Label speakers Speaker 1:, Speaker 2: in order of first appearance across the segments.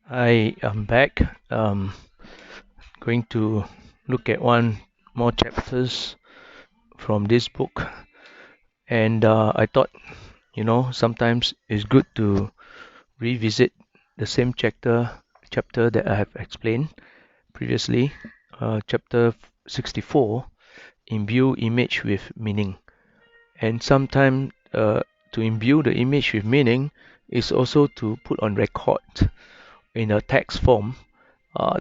Speaker 1: I am back. Going to look at one more chapters from this book, and I thought, sometimes it's good to revisit the same chapter that I have explained previously. Chapter 64, imbue image with meaning, and sometimes to imbue the image with meaning is also to put on record in a text form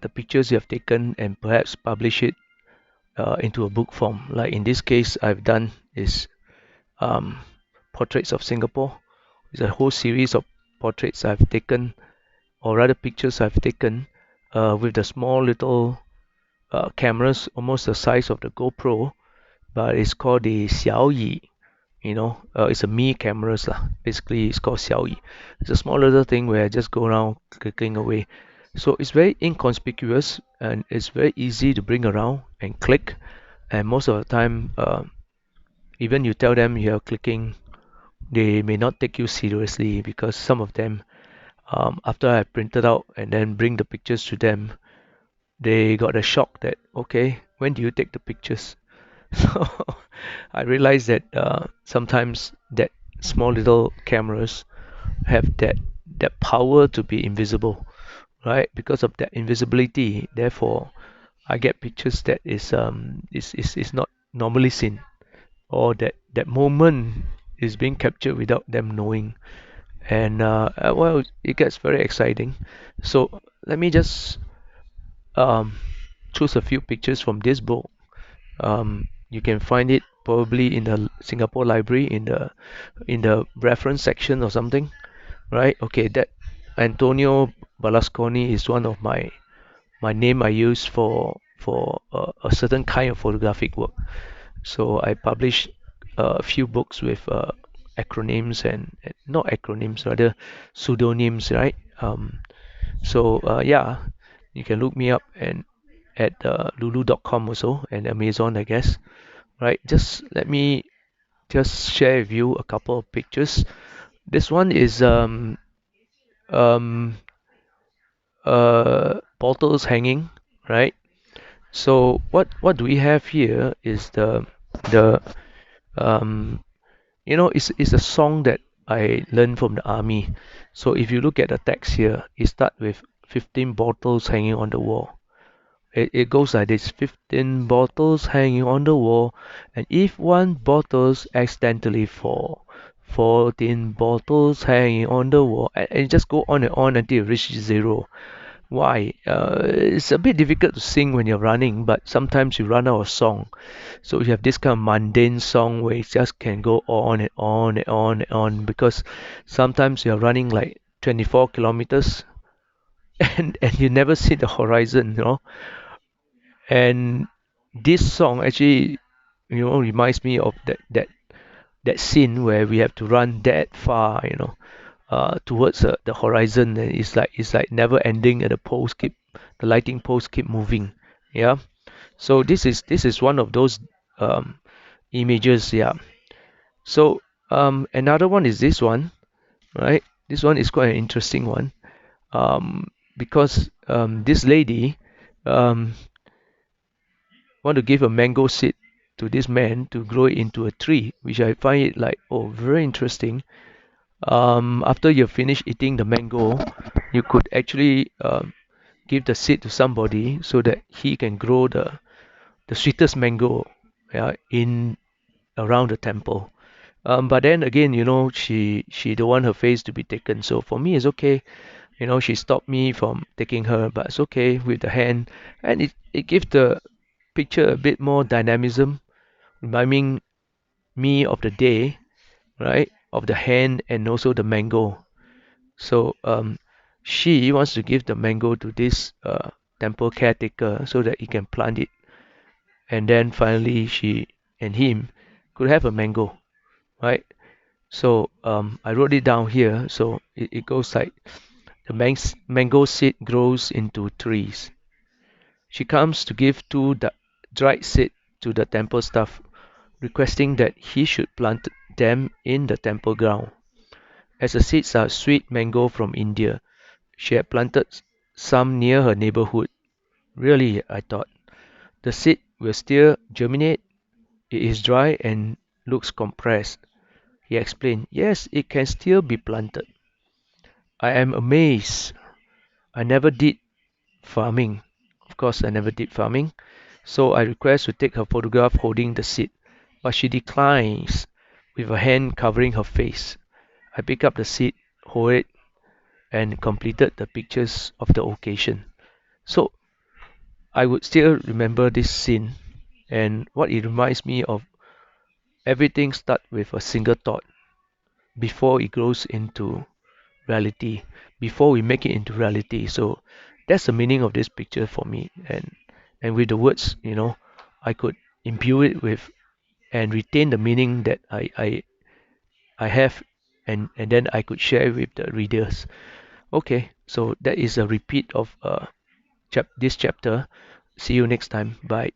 Speaker 1: the pictures you have taken and perhaps publish it into a book form. Like in this case, I've done is um, portraits of Singapore. It's a whole series of portraits I've taken, or rather pictures I've taken, with the small little cameras, almost the size of the GoPro, but it's called the Xiao Yi. It's a Mi cameras lah. Basically, it's called Xiao Yi. It's a small little thing where I just go around clicking away. So it's very inconspicuous and it's very easy to bring around and click. And most of the time, even you tell them you're clicking, they may not take you seriously because some of them, after I printed out and then bring the pictures to them, they got a shock that, okay, when do you take the pictures? So I realized that sometimes that small little cameras have that power to be invisible, right? Because of that invisibility, therefore, I get pictures that is not normally seen, or that moment is being captured without them knowing, and well, it gets very exciting. So let me just um, choose a few pictures from this book. You can find it probably in the Singapore Library in the reference section or something, right? Okay, that Antonio Balasconi is one of my name I use for a certain kind of photographic work. So I publish a few books with acronyms and not acronyms, rather pseudonyms, right? Yeah, you can look me up and at lulu.com also and Amazon, I guess. Right? Just let me just share with you a couple of pictures. This one is um, bottles hanging, right? So what do we have here is the um, it's a song that I learned from the army. So if you look at the text here, it starts with 15 bottles hanging on the wall. It goes like this: 15 bottles hanging on the wall, and if one bottle's accidentally fall, 14 bottles hanging on the wall, and it just go on and on until it reaches zero. Why? It's a bit difficult to sing when you're running, but sometimes you run out of song. So you have this kind of mundane song where it just can go on and on and on and on because sometimes you're running like 24 kilometers and you never see the horizon. And this song actually, reminds me of that scene where we have to run that far, towards the horizon, and it's like never ending, and the lighting poles keep moving. Yeah. So this is one of those um, images. Yeah. So another one is this one, right? This one is quite an interesting one, because this lady um, want to give a mango seed to this man to grow it into a tree, which I find it like, oh, very interesting. After you finish eating the mango, you could actually give the seed to somebody so that he can grow the sweetest mango, yeah, in around the temple. But then again, she don't want her face to be taken. So for me, it's okay. She stopped me from taking her, but it's okay with the hand, and it gives the picture a bit more dynamism, reminding me of the day, right? Of the hand and also the mango. So she wants to give the mango to this temple caretaker so that he can plant it, and then finally she and him could have a mango, right? So I wrote it down here. So it goes like the mango seed grows into trees. She comes to give two dried seed to the temple staff, requesting that he should plant them in the temple ground. As the seeds are sweet mango from India, she had planted some near her neighborhood. Really, I thought. The seed will still germinate. It is dry and looks compressed. He explained, yes, it can still be planted. I am amazed. I never did farming. Of course, I never did farming. So I request to take her photograph holding the seed, but she declines with a hand covering her face. I pick up the seed, hold it, and completed the pictures of the occasion. So I would still remember this scene and what it reminds me of. Everything starts with a single thought before it grows into reality, before we make it into reality. So that's the meaning of this picture for me. And with the words, I could imbue it with and retain the meaning that I have, and then I could share with the readers. Okay, so that is a repeat of this chapter. See you next time. Bye.